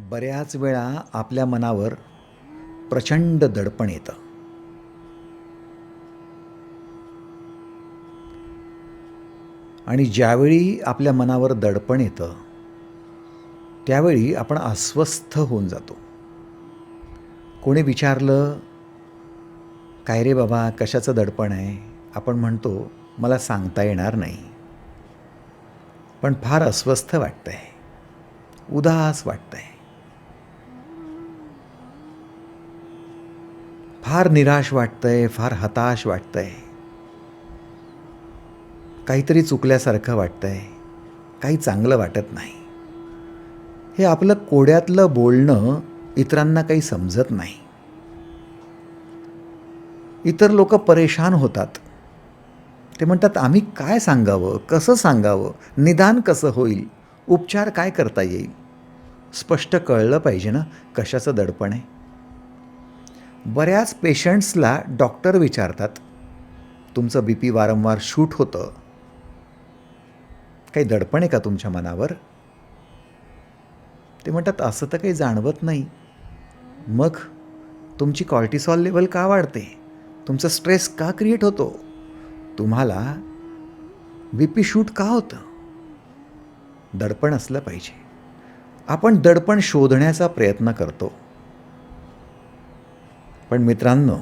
बऱ्याच वेळा आपल्या मनावर प्रचंड दडपण येतं आणि ज्यावेळी आपल्या मनावर दडपण येतं त्यावेळी आपण अस्वस्थ होऊन जातो. कोणी विचारलं, काय रे बाबा, कशाचं दडपण आहे? आपण म्हणतो, मला सांगता येणार नाही, पण फार अस्वस्थ वाटतंय, उदास वाटतंय, फार निराश वाटतंय, फार हताश वाटतंय, काहीतरी चुकल्यासारखं वाटतंय, काही चांगलं वाटत नाही. हे आपलं कोड्यातलं बोलणं इतरांना काही समजत नाही. इतर लोक परेशान होतात. ते म्हणतात, आम्ही काय सांगावं, कसं सांगावं, निदान कसं होईल, उपचार काय करता येईल. स्पष्ट कळलं पाहिजे ना कशाचं दडपण आहे. बऱ्याच पेशंट्सला डॉक्टर विचारतात, तुमचं BP वारंवार शूट होतं, काही दडपण आहे का तुमच्या मनावर? ते म्हणतात, असं तर काही जाणवत नाही. मग तुमची कॉर्टिसॉल लेवल का वाढते, तुमचा स्ट्रेस का क्रिएट होतो, तुम्हाला BP शूट का होतं? दडपण असलं पाहिजे. आपण दडपण शोधण्याचा प्रयत्न करतो, पण मित्रांनो,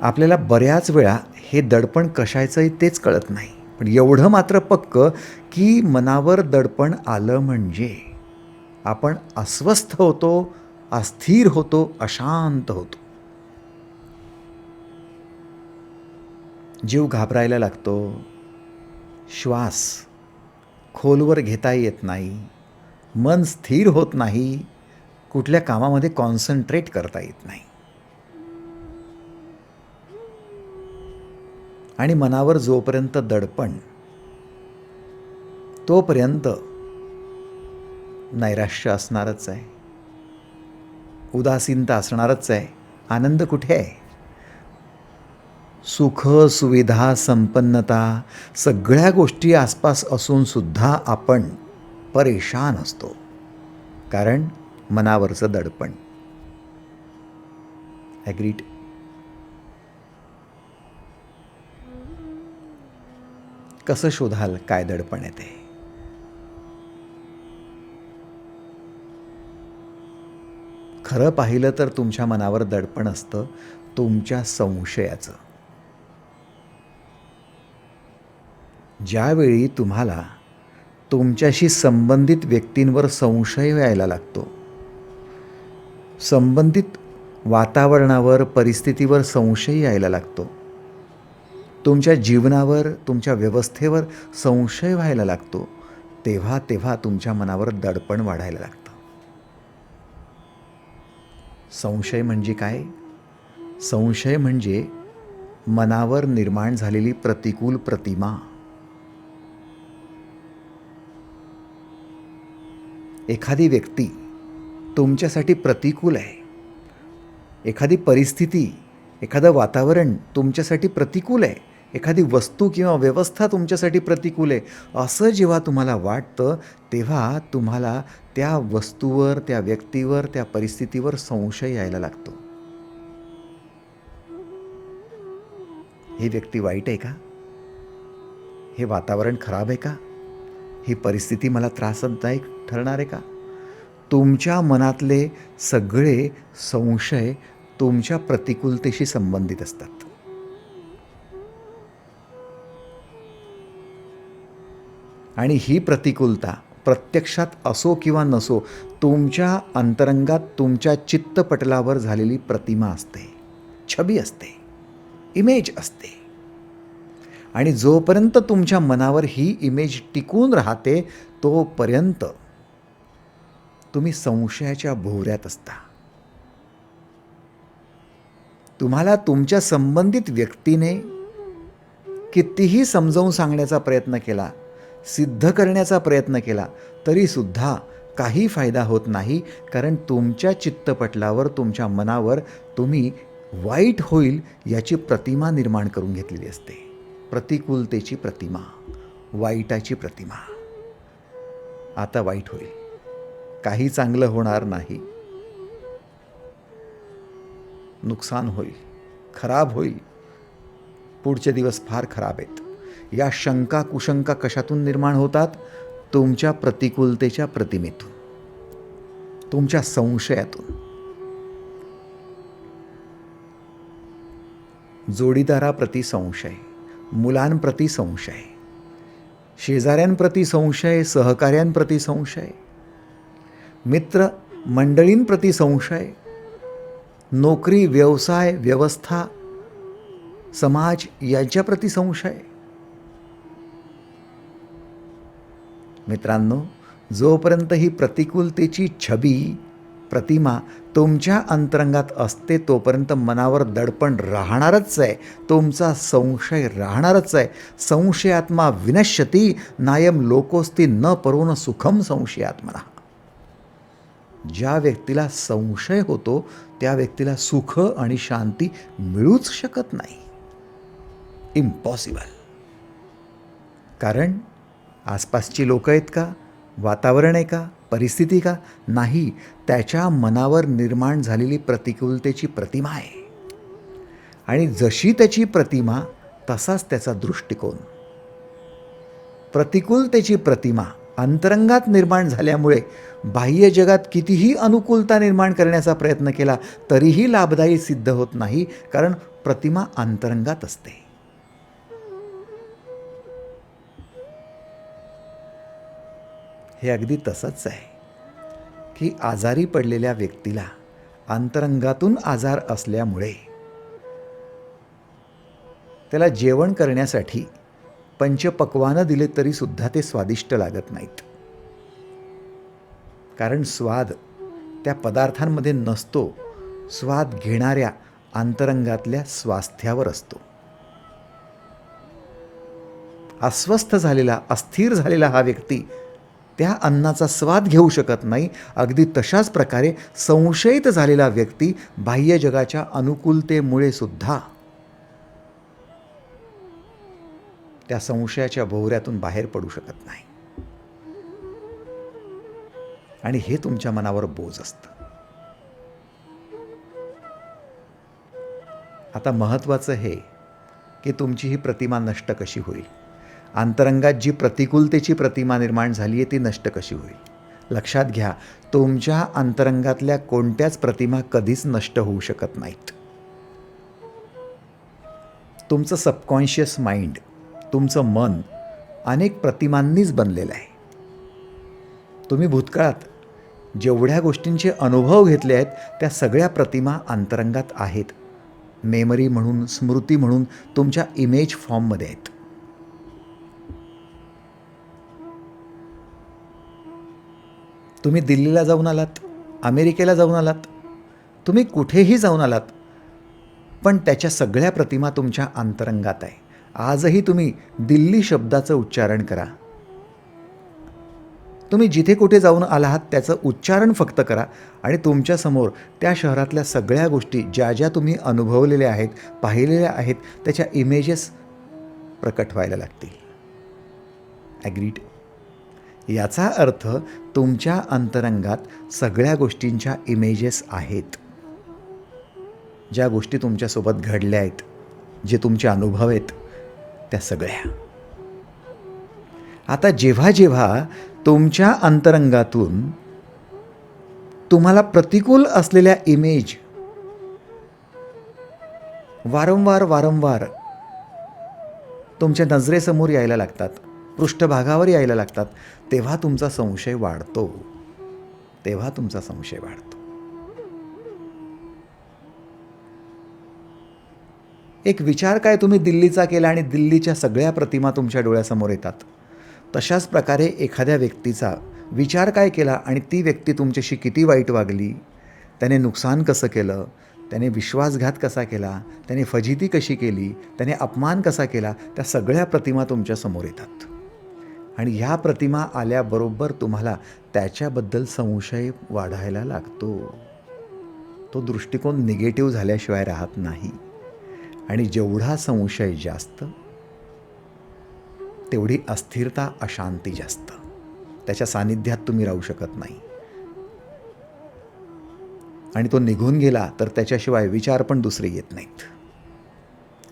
आपल्याला बऱ्याच वेळा हे दडपण कशाचंही तेच कळत नाही. पण एवढं मात्र पक्कं की मनावर दडपण आलं म्हणजे आपण अस्वस्थ होतो, अस्थिर होतो, अशांत होतो. जीव घाबरायला लागतो, श्वास खोलवर घेता येत नाही, मन स्थिर होत नाही, कुठल्या कामामध्ये कॉन्सन्ट्रेट करता येत नाही. आणि मनावर जोपर्यंत दडपण, तोपर्यंत नैराश्य असणारच आहे, उदासीनता असणारच आहे. आनंद कुठे आहे? सुख, सुविधा, संपन्नता, सगळ्या गोष्टी आसपास असून सुद्धा आपण परेशान असतो, कारण मनावरचं दडपण. ॲग्रीड? कसं शोधाल काय दडपण आहे ते? खरं पाहिलं तर तुमच्या मनावर दडपण असतं तुमच्या संशयाचं. ज्यावेळी तुम्हाला तुमच्याशी संबंधित व्यक्तींवर संशय यायला लागतो, संबंधित वातावरणावर, परिस्थितीवर संशय यायला लागतो, तुमच्या जीवनावर, तुमच्या व्यवस्थेवर संशय व्हायला लागतो, तेव्हा तुमच्या मनावर दडपण वाढायला लागतं. संशय म्हणजे काय? संशय म्हणजे मनावर निर्माण झालेली प्रतिकूल प्रतिमा. एखादी व्यक्ती तुमच्यासाठी प्रतिकूल आहे, एखादी परिस्थिती, एखादं वातावरण तुमच्यासाठी प्रतिकूल आहे, एखादी वस्तू किंवा व्यवस्था तुमच्यासाठी प्रतिकूल आहे, असं जेव्हा तुम्हाला वाटतं तेव्हा तुम्हाला त्या वस्तूवर, त्या व्यक्तीवर, त्या परिस्थितीवर संशय यायला लागतो. ही व्यक्ती वाईट आहे का? हे वातावरण खराब आहे का? ही परिस्थिती मला त्रासदायक ठरणार आहे का? तुमच्या मनातले सगळे संशय तुमच्या प्रतिकूलतेशी संबंधित असतात. आणि ही प्रतिकूलता प्रत्यक्षात असो किंवा नसो, तुमच्या अंतरंगात, तुमच्या चित्तपटलावर झालेली प्रतिमा असते, छबी असते, इमेज असते. आणि जोपर्यंत तुमच्या मनावर ही इमेज टिकून राहते तोपर्यंत तुम्ही संशयाच्या भोवऱ्यात असता. तुम्हाला तुमच्या संबंधित व्यक्तीने कितीही समजावून सांगण्याचा प्रयत्न केला, सिद्ध करण्याचा प्रयत्न केला, तरीसुद्धा काही फायदा होत नाही, कारण तुमच्या चित्तपटलावर, तुमच्या मनावर तुम्ही वाईट होईल याची प्रतिमा निर्माण करून घेतलेली असते. प्रतिकूलतेची प्रतिमा, वाईटाची प्रतिमा. आता वाईट होईल, काही चांगलं होणार नाही. नुकसान होईल, खराब होईल, पुढचे दिवस फार खराब आहेत. या शंका कुशंका कशातून निर्माण होतात? तुमच्या प्रतिकूलतेच्या प्रतिमेतून, तुमच्या संशयातून. जोडीदाराप्रती संशय, मुलांप्रती संशय, शेजाऱ्यांप्रती संशय, सहकाऱ्यांप्रती संशय, मित्र मंडळींप्रती संशय, नोकरी, व्यवसाय, व्यवस्था, समाज यांच्याप्रती संशय. मित्रांनो, जोपर्यंत ही प्रतिकूलतेची प्रतिमा तुमच्या अंतरंगात असते तोपर्यंत मनावर दडपण राहणारच आहे, तुमचा संशय राहणारच आहे. संशयात्मा विनश्यती नायम लोकोस्ति न परोन सुखम संशयात्मना. ज्या व्यक्तीला संशय होतो त्या व्यक्तीला सुख आणि शांती मिळूच शकत नाही. इम्पॉसिबल. कारण आसपासची लोक आहेत का, वातावरण आहे का, परिस्थिती का? नाही, त्याच्या मनावर निर्माण झालेली प्रतिकूलतेची प्रतिमा आहे. आणि जशी त्याची प्रतिमा तसाच त्याचा दृष्टिकोन. प्रतिकूलतेची प्रतिमा अंतरंगात निर्माण झाल्यामुळे बाह्य जगात कितीही अनुकूलता निर्माण करण्याचा प्रयत्न केला तरीही लाभदायी सिद्ध होत नाही, कारण प्रतिमा अंतरंगात असते. हे अगदी तसंच आहे की आजारी पडलेल्या व्यक्तीला अंतरंगातून आजार असल्यामुळे त्याला जेवण करण्यासाठी पंचपक्वानं दिले तरी सुद्धा ते स्वादिष्ट लागत नाहीत. कारण स्वाद त्या पदार्थांमध्ये नसतो, स्वाद घेणाऱ्या अंतरंगातल्या स्वास्थ्यावर असतो. अस्वस्थ झालेला, अस्थिर झालेला हा व्यक्ती त्या अन्नाचा स्वाद घेऊ शकत नाही. अगदी तशाच प्रकारे संशयित झालेला व्यक्ती बाह्य जगाच्या अनुकूलतेमुळे सुद्धा त्या संशयाच्या भोवऱ्यातून बाहेर पडू शकत नाही. आणि हे तुमच्या मनावर बोज असतं. आता महत्त्वाचं हे की तुमची ही प्रतिमा नष्ट कशी होईल. अंतरंगात जी प्रतिकूलतेची प्रतिमा निर्माण झाली आहे ती नष्ट कशी होईल. लक्षात घ्या, तुमच्या अंतरंगातल्या कोणत्याच प्रतिमा कधीच नष्ट होऊ शकत नाहीत. तुमचं सबकॉन्शियस माइंड, तुमचं मन अनेक प्रतिमांनीच बनलेलं आहे. तुम्ही भूतकाळात जेवढ्या गोष्टींचे अनुभव घेतले आहेत त्या सगळ्या प्रतिमा अंतरंगात आहेत. मेमरी म्हणून, स्मृती म्हणून तुमच्या इमेज फॉर्ममध्ये आहेत. तुम्ही दिल्लीला जाऊन आलात, अमेरिकेला जाऊन आलात, तुम्ही कुठेही जाऊन आलात, पण त्याच्या सगळ्या प्रतिमा तुमच्या अंतरंगात आहे. आजही तुम्ही दिल्ली शब्दाचं उच्चारण करा. तुम्ही जिथे कुठे जाऊन आलात त्याचं उच्चारण फक्त करा आणि तुमच्यासमोर त्या शहरातल्या सगळ्या गोष्टी ज्या ज्या तुम्ही अनुभवलेल्या आहेत, पाहिलेल्या आहेत, त्याच्या इमेजेस प्रकट व्हायला लागतील. ॲग्रीड? याचा अर्थ तुमच्या अंतरंगात सगळ्या गोष्टींच्या इमेजेस आहेत. ज्या गोष्टी तुमच्यासोबत घडल्या आहेत, जे तुमचे अनुभव आहेत, त्या सगळ्या. आता जेव्हा जेव्हा तुमच्या अंतरंगातून तुम्हाला प्रतिकूल असलेल्या इमेज वारंवार तुमच्या नजरेसमोर यायला लागतात, पृष्ठभागावर यायला लागतात, तेव्हा तुमचा संशय वाढतो. एक विचार काय तुम्ही दिल्लीचा केला आणि दिल्लीच्या सगळ्या प्रतिमा तुमच्या डोळ्यासमोर येतात. तशाच प्रकारे एखाद्या व्यक्तीचा विचार काय केला आणि ती व्यक्ती तुमच्याशी किती वाईट वागली, त्याने नुकसान कसं केलं, त्याने विश्वासघात कसा केला, त्याने फजिती कशी केली, त्याने अपमान कसा केला, त्या सगळ्या प्रतिमा तुमच्यासमोर येतात. आणि ह्या प्रतिमा आल्याबरोबर तुम्हाला त्याच्याबद्दल संशय वाढायला लागतो. तो दृष्टिकोन निगेटिव्ह झाल्याशिवाय राहत नाही. आणि जेवढा संशय जास्त तेवढी अस्थिरता, अशांती जास्त. त्याच्या सानिध्यात तुम्ही राहू शकत नाही. आणि तो निघून गेला तर त्याच्याशिवाय विचार पण दुसरे येत नाहीत.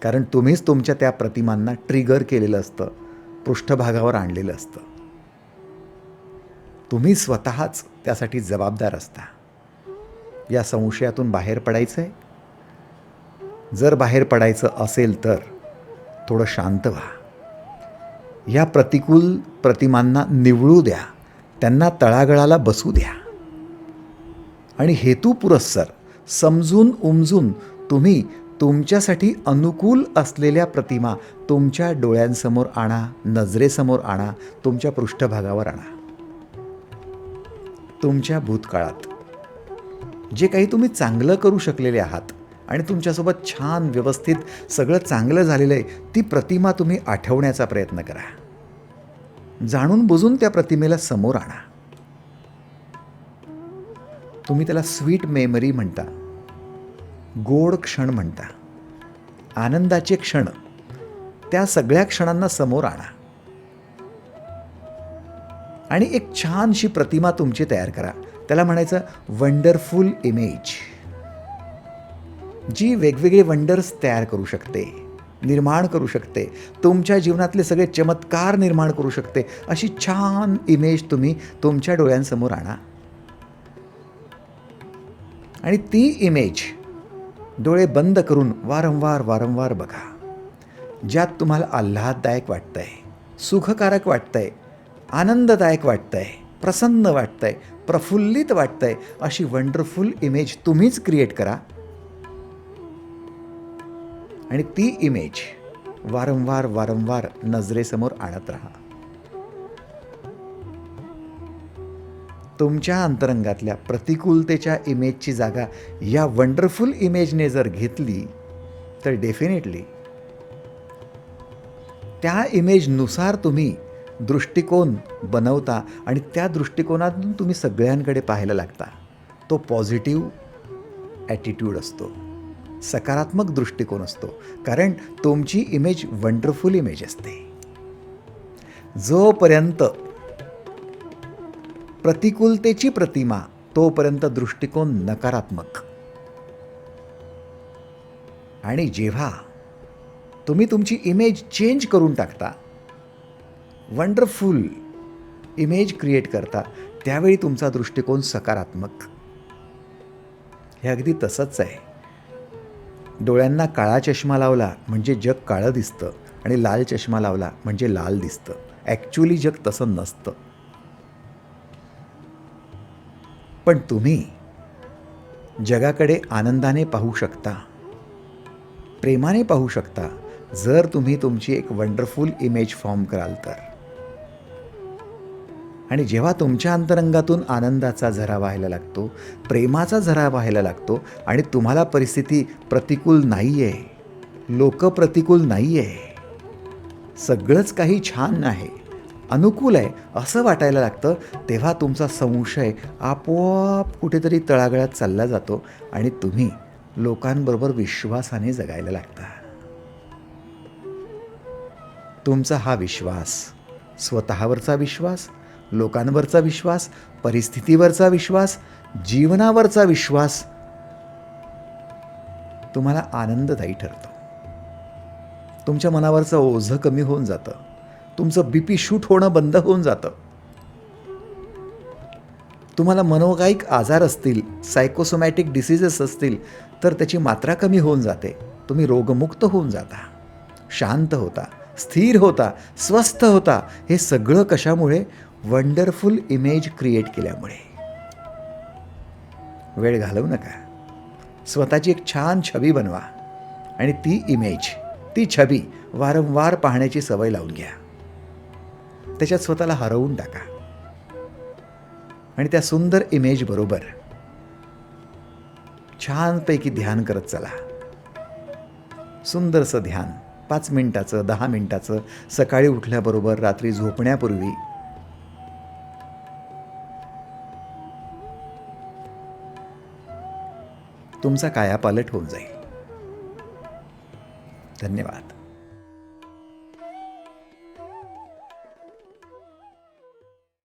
कारण तुम्हीच तुमच्या त्या प्रतिमांना ट्रिगर केलेलं असतं, पृष्ठभागावर आणलेलं असतं. तुम्ही स्वतःच त्यासाठी जबाबदार असता. या संशयातून बाहेर पडायचं आहे. जर बाहेर पडायचं असेल तर थोडं शांत व्हा. या प्रतिकूल प्रतिमांना निवळू द्या, त्यांना तळागळाला बसू द्या आणि हेतुपुरस्सर समजून उमजून तुम्ही तुमच्यासाठी अनुकूल असलेल्या प्रतिमा तुमच्या डोळ्यांसमोर आणा, नजरेसमोर आणा, तुमच्या पृष्ठभागावर आणा. तुमच्या भूतकाळात जे काही तुम्ही चांगलं करू शकलेले आहात आणि तुमच्यासोबत छान व्यवस्थित सगळं चांगलं झालेलं आहे, ती प्रतिमा तुम्ही आठवण्याचा प्रयत्न करा. जाणून बुजून त्या प्रतिमेला समोर आणा. तुम्ही त्याला स्वीट मेमरी म्हणता, गोड क्षण म्हणता, आनंदाचे क्षण. त्या सगळ्या क्षणांना समोर आणा आणि एक छानशी प्रतिमा तुमची तयार करा. त्याला म्हणायचं वंडरफुल इमेज, जी वेगवेगळे वंडर्स तयार करू शकते, निर्माण करू शकते, तुमच्या जीवनातले सगळे चमत्कार निर्माण करू शकते. अशी छान इमेज तुम्ही तुमच्या डोळ्यांसमोर आणा आणि ती इमेज डोळे बंद करून वारंवार वारंवार बघा. ज्यात तुम्हाला आल्हाददायक वाटतंय, सुखकारक वाटतंय, आनंददायक वाटतंय, प्रसन्न वाटतंय, प्रफुल्लित वाटतंय, अशी वंडरफुल इमेज तुम्हीच क्रिएट करा आणि ती इमेज वारंवार वारंवार नजरेसमोर आणत राहा. तुमच्या अंतरंगातल्या प्रतिकूलतेच्या इमेजची जागा या वंडरफुल इमेजने जर घेतली तर डेफिनेटली त्या इमेजनुसार तुम्ही दृष्टिकोन बनवता आणि त्या दृष्टिकोनातून तुम्ही सगळ्यांकडे पाहायला लागता. तो पॉझिटिव्ह ॲटिट्यूड असतो, सकारात्मक दृष्टिकोन असतो, कारण तुमची इमेज वंडरफुल इमेज असते. जोपर्यंत प्रतिकूलतेची प्रतिमा, तोपर्यंत दृष्टिकोन नकारात्मक. आणि जेव्हा तुम्ही तुमची इमेज चेंज करून टाकता, वंडरफुल इमेज क्रिएट करता, त्यावेळी तुमचा दृष्टिकोन सकारात्मक. हे अगदी तसंच आहे. डोळ्यांना काळा चष्मा लावला म्हणजे जग काळं दिसतं आणि लाल चष्मा लावला म्हणजे लाल दिसतं. ॲक्च्युली जग तसं नसतं. पण तुम्ही जगाकडे आनंदाने पाहू शकता, प्रेमाने पाहू शकता, जर तुम्ही तुमची एक वंडरफुल इमेज फॉर्म कराल तर. आणि जेव्हा तुमच्या अंतरंगातून आनंदाचा झरा वाहायला लागतो, प्रेमाचा झरा वाहायला लागतो आणि तुम्हाला परिस्थिती प्रतिकूल नाही आहे, लोक प्रतिकूल नाही आहे, सगळंच काही छान आहे, अनुकूल आहे असं वाटायला लागतं, तेव्हा तुमचा संशय आपोआप कुठेतरी तळागाळात चालला जातो आणि तुम्ही लोकांबरोबर विश्वासाने जगायला लागता. तुमचा हा विश्वास, स्वतःवरचा विश्वास, लोकांवरचा विश्वास, परिस्थितीवरचा विश्वास, जीवनावरचा विश्वास तुम्हाला आनंददायी ठरतो. तुमच्या मनावरचं ओझं कमी होऊन जातं, तुमचं BP शूट होणं बंद होऊन जातं. तुम्हाला मनोकायिक आजार असतील, सायकोसोमॅटिक डिसीजेस असतील तर त्याची मात्रा कमी होऊन जाते. तुम्ही रोगमुक्त होऊन जाता, शांत होता, स्थिर होता, स्वस्थ होता. हे सगळं कशामुळे? वंडरफुल इमेज क्रिएट केल्यामुळे. वेळ घालवू नका. स्वतःची एक छान छबी बनवा आणि ती इमेज, ती छबी वारंवार पाहण्याची सवय लावून घ्या. त्याच्यात स्वतःला हरवून टाका आणि त्या सुंदर इमेज बरोबर छानपैकी ध्यान करत चला. सुंदरसं ध्यान 5 मिनिटाचं, 10 मिनिटाचं, सकाळी उठल्याबरोबर, रात्री झोपण्यापूर्वी. तुमचा कायापालट होऊन जाईल. धन्यवाद.